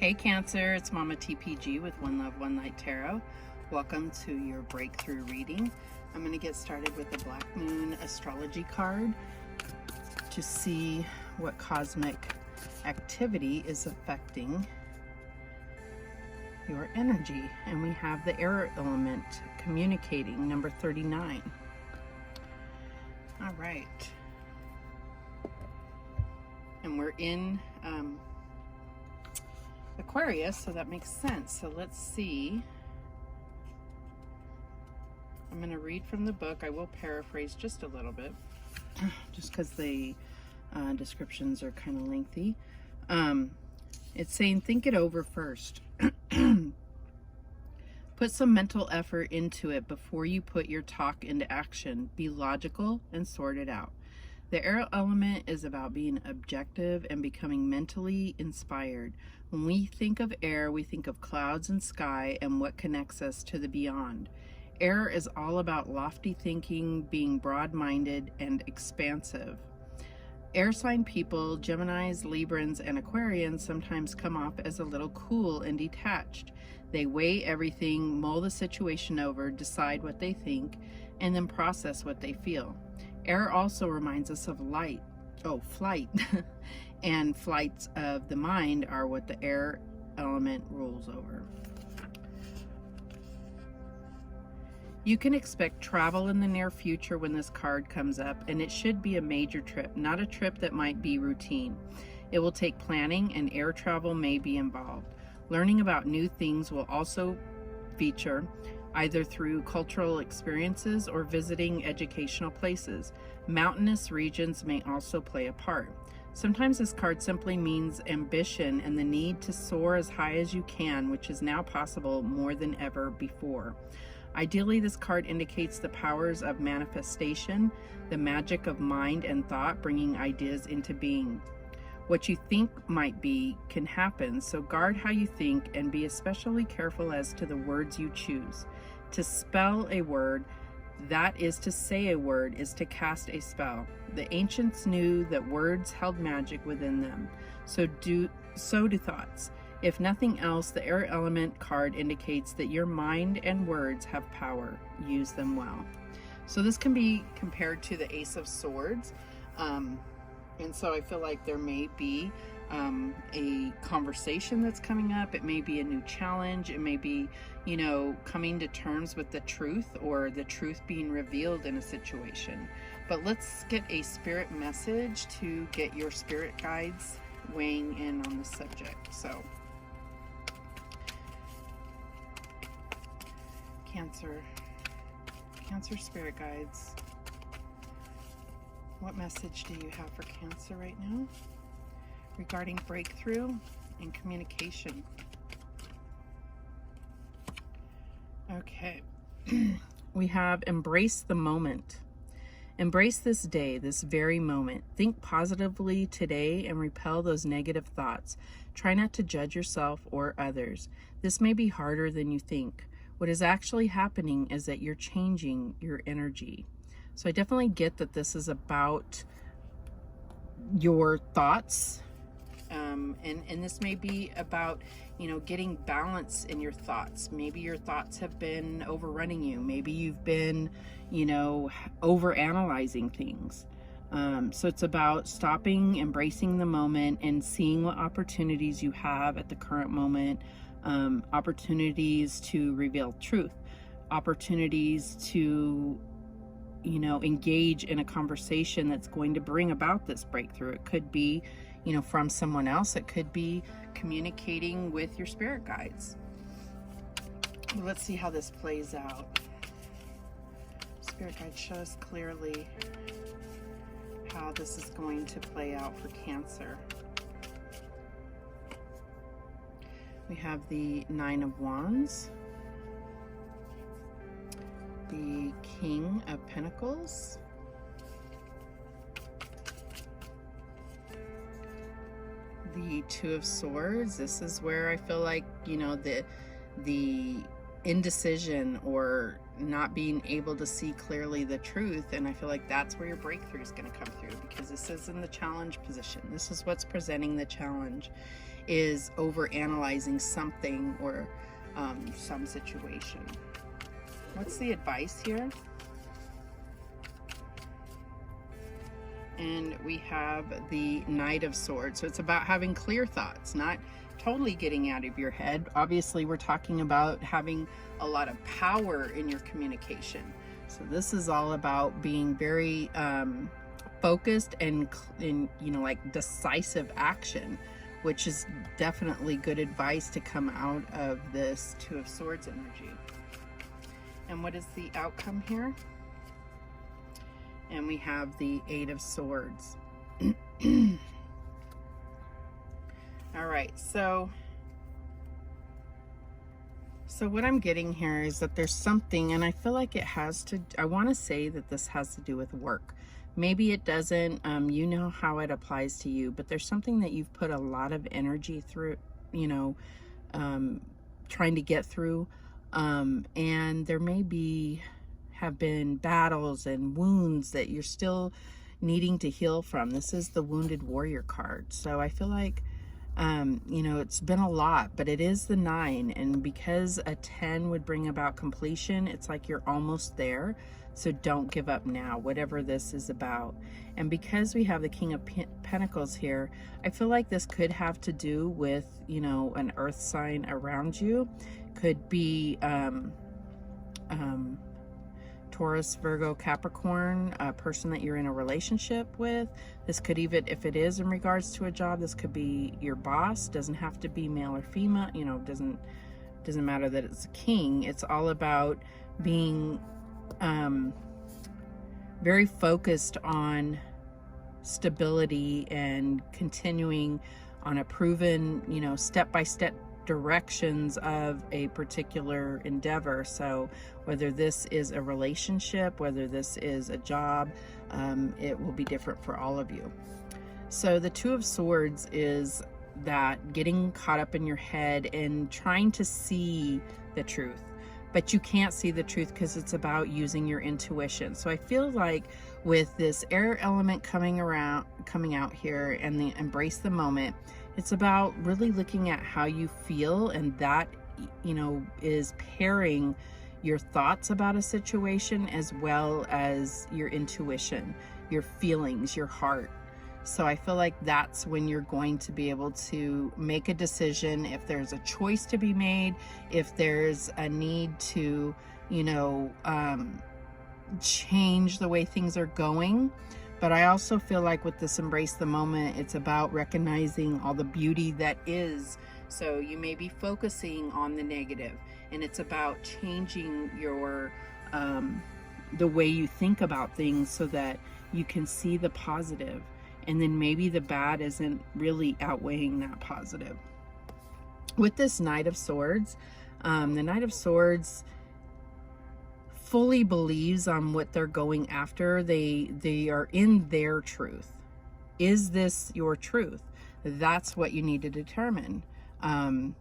Hey Cancer, it's Mama TPG with One Love, One Light Tarot. Welcome to your breakthrough reading. I'm going to get started with the Black Moon Astrology card to see what cosmic activity is affecting your energy. And we have the air element communicating, number 39. All right. And we're in Aquarius, so that makes sense. So let's see. I'm going to read from the book. I will paraphrase just a little bit, just because the descriptions are kind of lengthy. It's saying, think it over first. Put some mental effort into it before you put your talk into action. Be logical and sort it out. The air element is about being objective and becoming mentally inspired. When we think of air, we think of clouds and sky and what connects us to the beyond. Air is all about lofty thinking, being broad-minded and expansive. Air sign people, Geminis, Librans, and Aquarians sometimes come off as a little cool and detached. They weigh everything, mull the situation over, decide what they think, and then process what they feel. Air also reminds us of flight, and flights of the mind are what the air element rules over. You can expect travel in the near future when this card comes up, and it should be a major trip, not a trip that might be routine. It will take planning, and air travel may be involved. Learning about new things will also feature, either through cultural experiences or visiting educational places. Mountainous regions may also play a part. Sometimes this card simply means ambition and the need to soar as high as you can, which is now possible more than ever before. Ideally, this card indicates the powers of manifestation, the magic of mind and thought, bringing ideas into being. What you think might be can happen, so guard how you think and be especially careful as to the words you choose. To spell a word, that is to say a word, is to cast a spell. The ancients knew that words held magic within them, so do thoughts. If nothing else, the air element card indicates that your mind and words have power. Use them well. So this can be compared to the Ace of Swords. And so I feel like there may be a conversation that's coming up. It may be a new challenge. It may be, coming to terms with the truth or the truth being revealed in a situation. But let's get a spirit message to get your spirit guides weighing in on the subject. So, Cancer spirit guides. What message do you have for Cancer right now regarding breakthrough and communication? Okay. We have embrace the moment. Embrace this day, this very moment. Think positively today and repel those negative thoughts. Try not to judge yourself or others. This may be harder than you think. What is actually happening is that you're changing your energy. So I definitely get that this is about your thoughts, and this may be about, getting balance in your thoughts. Maybe your thoughts have been overrunning you. Maybe you've been, overanalyzing things. So it's about stopping, embracing the moment, and seeing what opportunities you have at the current moment, opportunities to reveal truth, opportunities to engage in a conversation that's going to bring about this breakthrough. It could be, from someone else. It could be communicating with your spirit guides. Let's see how this plays out. Spirit guides, show us clearly how this is going to play out for Cancer. We have the Nine of Wands, the King of Pentacles, the Two of Swords. This is where I feel like, the indecision or not being able to see clearly the truth, and I feel like that's where your breakthrough is going to come through, because this is in the challenge position. This is what's presenting the challenge. is over analyzing something or some situation. What's the advice here? And we have the Knight of Swords. So it's about having clear thoughts, not totally getting out of your head. Obviously, we're talking about having a lot of power in your communication. So this is all about being very focused and like decisive action, which is definitely good advice to come out of this Two of Swords energy. And what is the outcome here? And we have the Eight of Swords. All right, so what I'm getting here is that there's something, and I feel like it has to, I want to say that this has to do with work. Maybe it doesn't, you know how it applies to you, but there's something that you've put a lot of energy through, you know, trying to get through, and there may have been battles and wounds that you're still needing to heal from. This is the Wounded Warrior card. So I feel like, you know, it's been a lot, but it is the 9. And because a 10 would bring about completion, it's like you're almost there. So don't give up now, whatever this is about. And because we have the King of Pentacles here, I feel like this could have to do with, you know, an earth sign around you. Could be, Taurus, Virgo, Capricorn, a person that you're in a relationship with. This could even, if it is in regards to a job, this could be your boss. Doesn't have to be male or female, you know, doesn't matter that it's a king. It's all about being very focused on stability and continuing on a proven, you know, step-by-step directions of a particular endeavor. So whether this is a relationship, whether this is a job, it will be different for all of you. So the Two of Swords is that getting caught up in your head and trying to see the truth, but you can't see the truth because it's about using your intuition. So I feel like with this air element coming out here and the embrace the moment, it's about really looking at how you feel, and that, you know, is pairing your thoughts about a situation as well as your intuition, your feelings, your heart. So I feel like that's when you're going to be able to make a decision, if there's a choice to be made, if there's a need to, you know, change the way things are going. But I also feel like with this embrace the moment, it's about recognizing all the beauty that is. So you may be focusing on the negative, and it's about changing your the way you think about things so that you can see the positive, and then maybe the bad isn't really outweighing that positive. With this Knight of Swords, the Knight of Swords fully believes on what they're going after. They are in their truth. Is this your truth? That's what you need to determine. You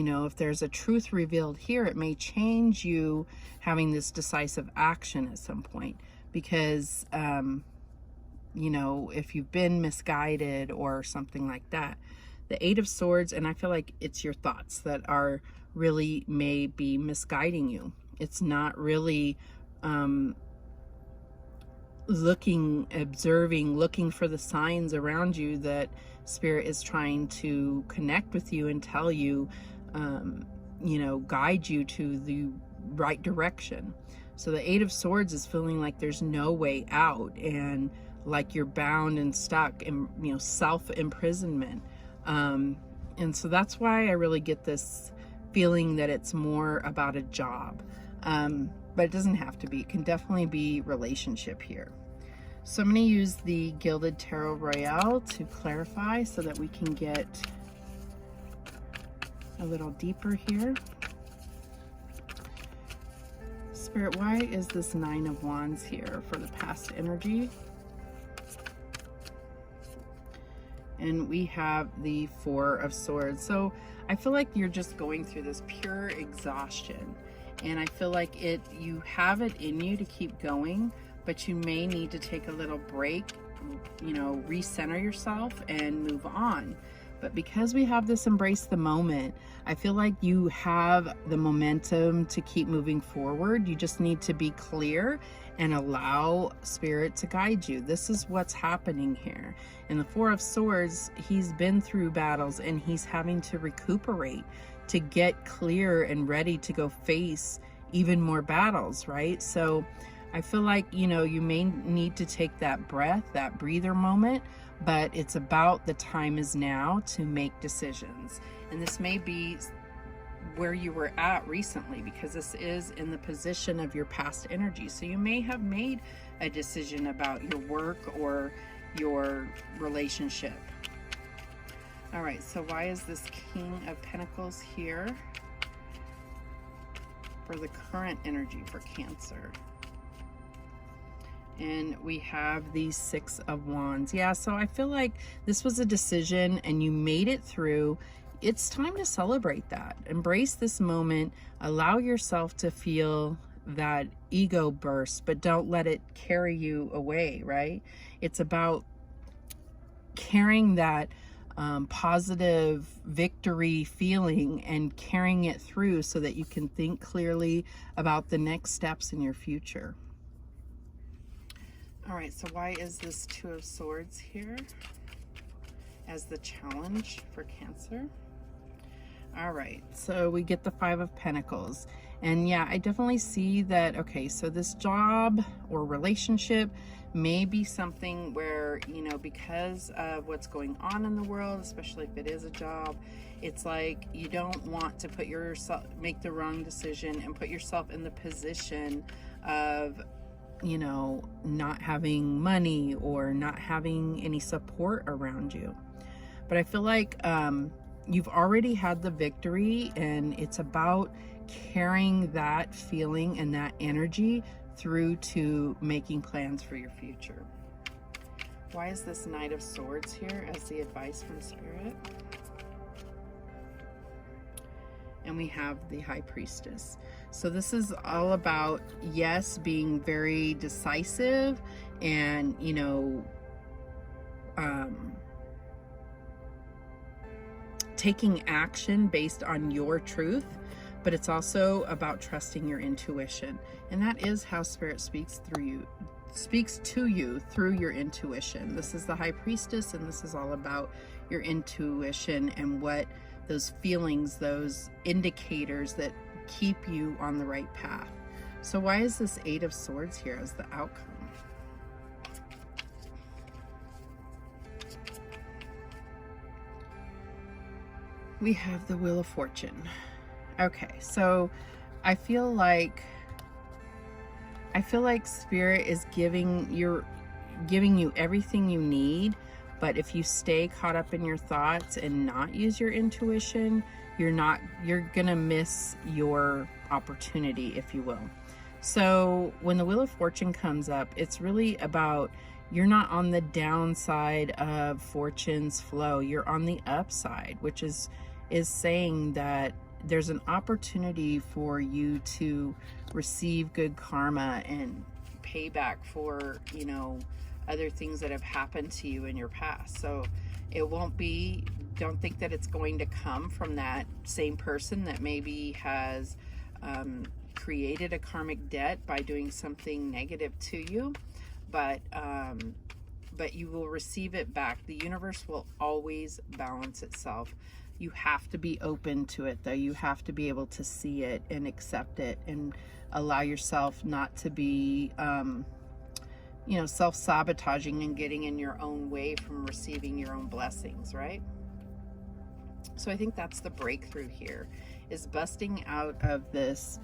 know, if there's a truth revealed here, it may change you having this decisive action at some point, because you know, if you've been misguided or something like that. The Eight of Swords, and I feel like it's your thoughts that are really may be misguiding you. It's not really observing, looking for the signs around you that Spirit is trying to connect with you and tell you, you know, guide you to the right direction. So the Eight of Swords is feeling like there's no way out, and like you're bound and stuck in, you know, self-imprisonment. And so that's why I really get this feeling that it's more about a job. But it doesn't have to be. It can definitely be relationship here. So I'm going to use the Gilded Tarot Royale to clarify so that we can get a little deeper here. Spirit, why is this Nine of Wands here for the past energy? And we have the Four of Swords. So I feel like you're just going through this pure exhaustion. And I feel like you have it in you to keep going, but you may need to take a little break, you know, recenter yourself and move on. But because we have this embrace the moment, I feel like you have the momentum to keep moving forward. You just need to be clear and allow Spirit to guide you. This is what's happening here. In the Four of Swords, he's been through battles and he's having to recuperate to get clear and ready to go face even more battles, right? So I feel like, you know, you may need to take that breath, that breather moment, but it's about the time is now to make decisions. And this may be where you were at recently, because this is in the position of your past energy. So you may have made a decision about your work or your relationship. All right, so why is this King of Pentacles here for the current energy for Cancer? And we have the Six of Wands. Yeah, so I feel like this was a decision and you made it through. It's time to celebrate that. Embrace this moment. Allow yourself to feel that ego burst, but don't let it carry you away, right? It's about carrying that positive victory feeling and carrying it through so that you can think clearly about the next steps in your future. All right, so why is this Two of Swords here as the challenge for Cancer? All right, so we get the Five of Pentacles. And yeah, I definitely see that, okay, so this job or relationship may be something where, you know, because of what's going on in the world, especially if it is a job, it's like you don't want to put yourself, make the wrong decision and put yourself in the position of, you know, not having money or not having any support around you. But I feel like you've already had the victory, and it's about carrying that feeling and that energy through to making plans for your future. Why is this Knight of Swords here as the advice from Spirit? And we have the High Priestess. So this is all about, yes, being very decisive and, you know, taking action based on your truth, but it's also about trusting your intuition. And that is how Spirit speaks to you through your intuition. This is the High Priestess, and this is all about your intuition and what those feelings, those indicators that keep you on the right path. So why is this Eight of Swords here as the outcome? We have the Wheel of Fortune. Okay, so I feel like Spirit is giving you everything you need, but if you stay caught up in your thoughts and not use your intuition, you're gonna miss your opportunity, if you will. So when the Wheel of Fortune comes up, it's really about, you're not on the downside of fortune's flow, you're on the upside, which is saying that there's an opportunity for you to receive good karma and payback for, you know, other things that have happened to you in your past. So it won't be, don't think that it's going to come from that same person that maybe has created a karmic debt by doing something negative to you, but you will receive it back. The universe will always balance itself. You have to be open to it, though. You have to be able to see it and accept it and allow yourself not to be, you know, self-sabotaging and getting in your own way from receiving your own blessings, right? So I think that's the breakthrough here, is busting out of this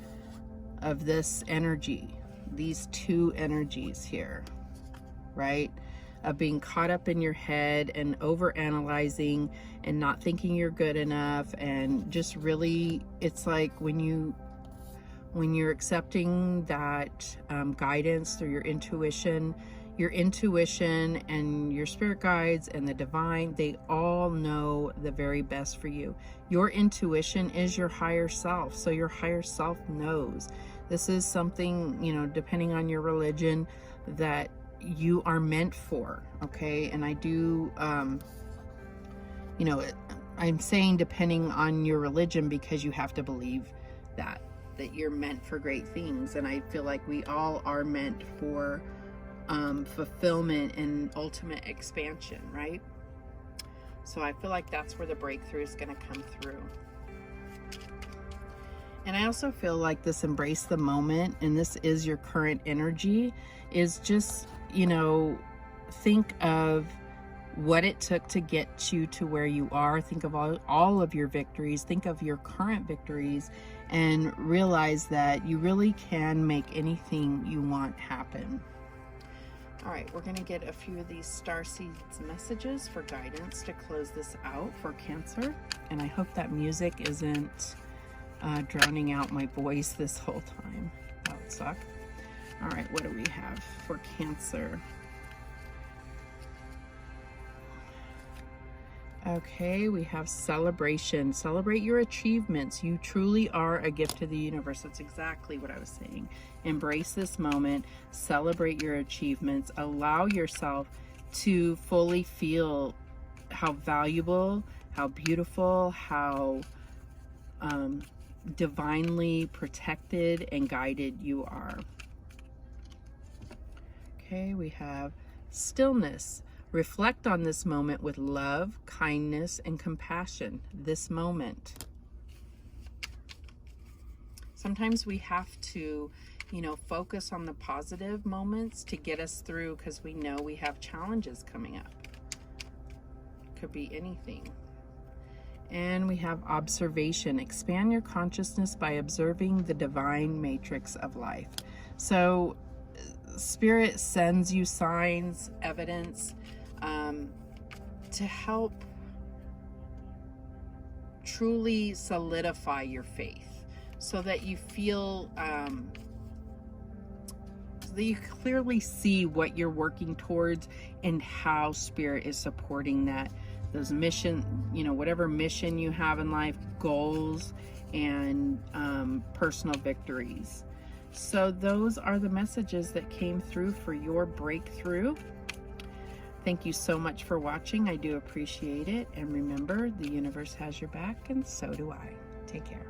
energy, these two energies here, right? Of being caught up in your head and over analyzing and not thinking you're good enough, and just really, it's like when you're accepting that guidance through your intuition and your spirit guides and the divine, they all know the very best for you. Your intuition is your higher self, so your higher self knows. This is something, you know, depending on your religion, that you are meant for, okay? And I do, you know, I'm saying depending on your religion, because you have to believe that you're meant for great things. And I feel like we all are meant for fulfillment and ultimate expansion, right? So I feel like that's where the breakthrough is going to come through. And I also feel like this embrace the moment, and this is your current energy, is just, you know, think of what it took to get you to where you are. Think of all of your victories. Think of your current victories and realize that you really can make anything you want happen. All right, we're going to get a few of these starseeds messages for guidance to close this out for Cancer. And I hope that music isn't drowning out my voice this whole time. That would suck. All right, what do we have for Cancer? Okay, we have celebration. Celebrate your achievements. You truly are a gift to the universe. That's exactly what I was saying. Embrace this moment. Celebrate your achievements. Allow yourself to fully feel how valuable, how beautiful, how divinely protected and guided you are. Okay, we have stillness. Reflect on this moment with love, kindness, and compassion. This moment. Sometimes we have to, you know, focus on the positive moments to get us through, because we know we have challenges coming up. Could be anything. And we have observation. Expand your consciousness by observing the divine matrix of life. So Spirit sends you signs, evidence, to help truly solidify your faith, so that you feel, so that you clearly see what you're working towards and how Spirit is supporting that. Those mission, you know, whatever mission you have in life, goals, and personal victories. So those are the messages that came through for your breakthrough. Thank you so much for watching. I do appreciate it. And remember, the universe has your back, and so do I. Take care.